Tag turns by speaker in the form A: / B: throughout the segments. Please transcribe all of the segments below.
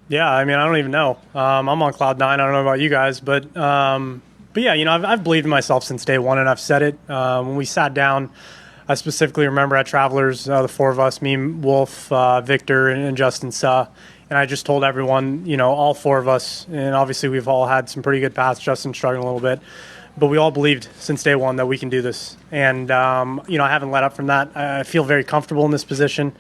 A: Yeah, I mean, I don't even know. I'm on cloud nine. I don't know about you guys, but yeah, I've believed in myself since day one, and I've said it. When we sat down, I specifically remember at Travelers, the four of us, me, Wolf, Victor, and Justin Suh, and I just told everyone, all four of us, and obviously we've all had some pretty good paths. Justin struggling a little bit, but we all believed since day one that we can do this, and I haven't let up from that. I feel very comfortable in this position.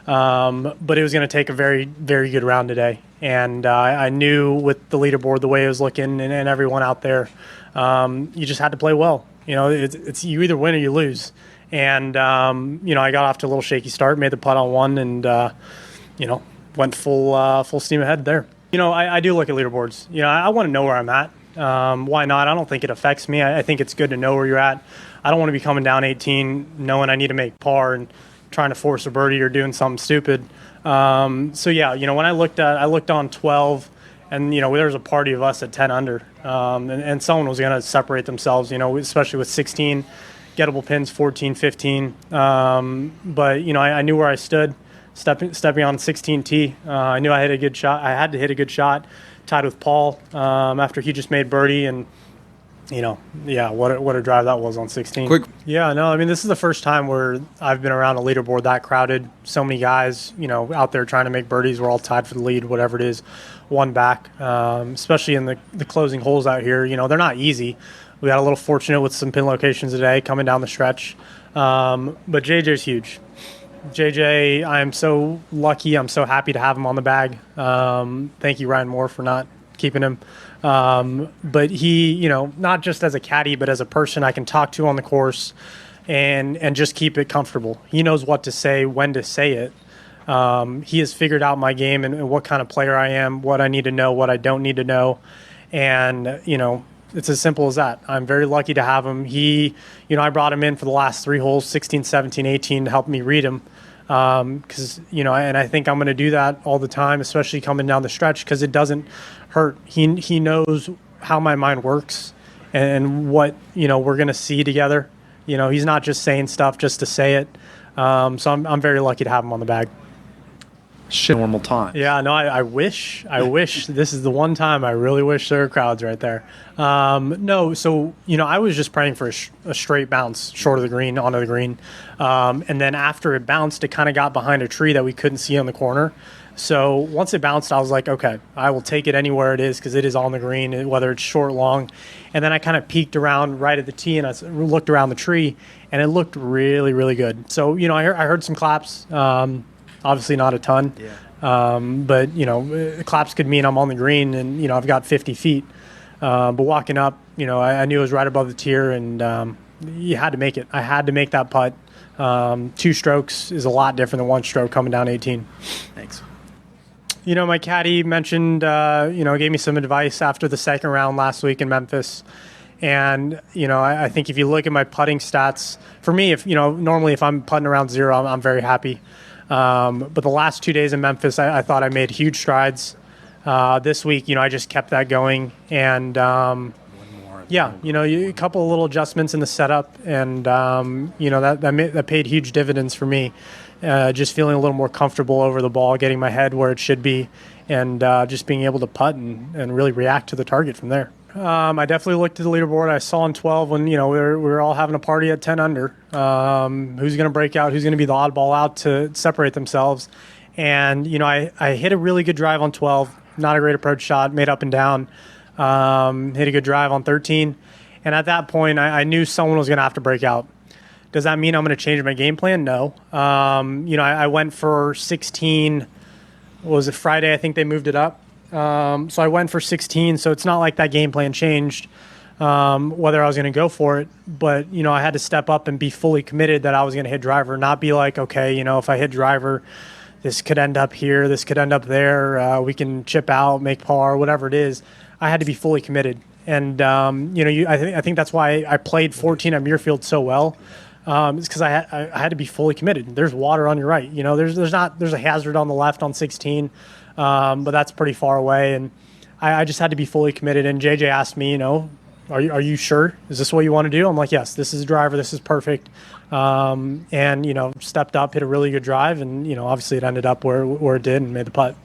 A: But it was going to take a very, very good round today. And I knew with the leaderboard, the way it was looking and everyone out there, you just had to play well. It's you either win or you lose. And, I got off to a little shaky start, made the putt on one, and, went full steam ahead there. I do look at leaderboards. I want to know where I'm at. Why not? I don't think it affects me. I think it's good to know where you're at. I don't want to be coming down 18 knowing I need to make par and trying to force a birdie or doing something stupid. So yeah, when I looked on 12, and there was a party of us at 10 under, and someone was going to separate themselves. Especially with 16 gettable pins, 14, 15. But I knew where I stood, stepping on 16 tee. I knew I hit a good shot. I had to hit a good shot, tied with Paul after he just made birdie and. What a drive that was on 16.
B: Quick.
A: Yeah, no, I mean, this is the first time where I've been around a leaderboard that crowded. So many guys, out there trying to make birdies. We're all tied for the lead, whatever it is, one back. Especially in the closing holes out here. They're not easy. We got a little fortunate with some pin locations today coming down the stretch. But JJ's huge. JJ, I'm so lucky. I'm so happy to have him on the bag. Thank you, Ryan Moore, for not keeping him. But he, not just as a caddy, but as a person I can talk to on the course and just keep it comfortable. He knows what to say, when to say it. He has figured out my game and what kind of player I am, what I need to know, what I don't need to know. And, it's as simple as that. I'm very lucky to have him. He, I brought him in for the last 3 holes, 16, 17, 18, to help me read him. Because, and I think I'm going to do that all the time, especially coming down the stretch, because it doesn't hurt. He knows how my mind works and what, we're going to see together. He's not just saying stuff just to say it. So I'm very lucky to have him on the bag.
B: Shit, normal time.
A: Yeah, no, I wish this is the one time I really wish there were crowds right there. No, so, I was just praying for a straight bounce short of the green, onto the green. And then after it bounced, it kind of got behind a tree that we couldn't see on the corner. So once it bounced, I was like, okay, I will take it anywhere it is because it is on the green, whether it's short, long. And then I kind of peeked around right at the tee and I looked around the tree and it looked really, really good. So, I heard some claps. Obviously not a ton, but claps could mean I'm on the green and I've got 50 feet. But walking up, I knew it was right above the tier, and you had to make it. I had to make that putt. 2 strokes is a lot different than 1 stroke coming down 18.
B: Thanks.
A: My caddy mentioned, gave me some advice after the second round last week in Memphis. And, I think if you look at my putting stats, for me, normally if I'm putting around 0, I'm very happy. But the last 2 days in Memphis, I thought I made huge strides. This week, I just kept that going. And, a couple of little adjustments in the setup. And, that paid huge dividends for me. Just feeling a little more comfortable over the ball, getting my head where it should be, and just being able to putt and really react to the target from there. I definitely looked at the leaderboard. I saw in 12 when, we were all having a party at 10 under. Who's going to break out? Who's going to be the oddball out to separate themselves? And, I hit a really good drive on 12. Not a great approach shot, made up and down. Hit a good drive on 13. And at that point, I knew someone was going to have to break out. Does that mean I'm going to change my game plan? No. I went for 16. What was it, Friday? I think they moved it up. So I went for 16, so it's not like that game plan changed, whether I was going to go for it. But, I had to step up and be fully committed that I was going to hit driver, not be like, okay, if I hit driver, this could end up here, this could end up there, we can chip out, make par, whatever it is. I had to be fully committed. And, I think that's why I played 14 at Muirfield so well. It's because I had to be fully committed. There's water on your right. There's a hazard on the left on 16. But that's pretty far away, and I just had to be fully committed. And JJ asked me, are you sure? Is this what you want to do? I'm like, yes, this is a driver. This is perfect. And, stepped up, hit a really good drive, and, obviously it ended up where it did and made the putt.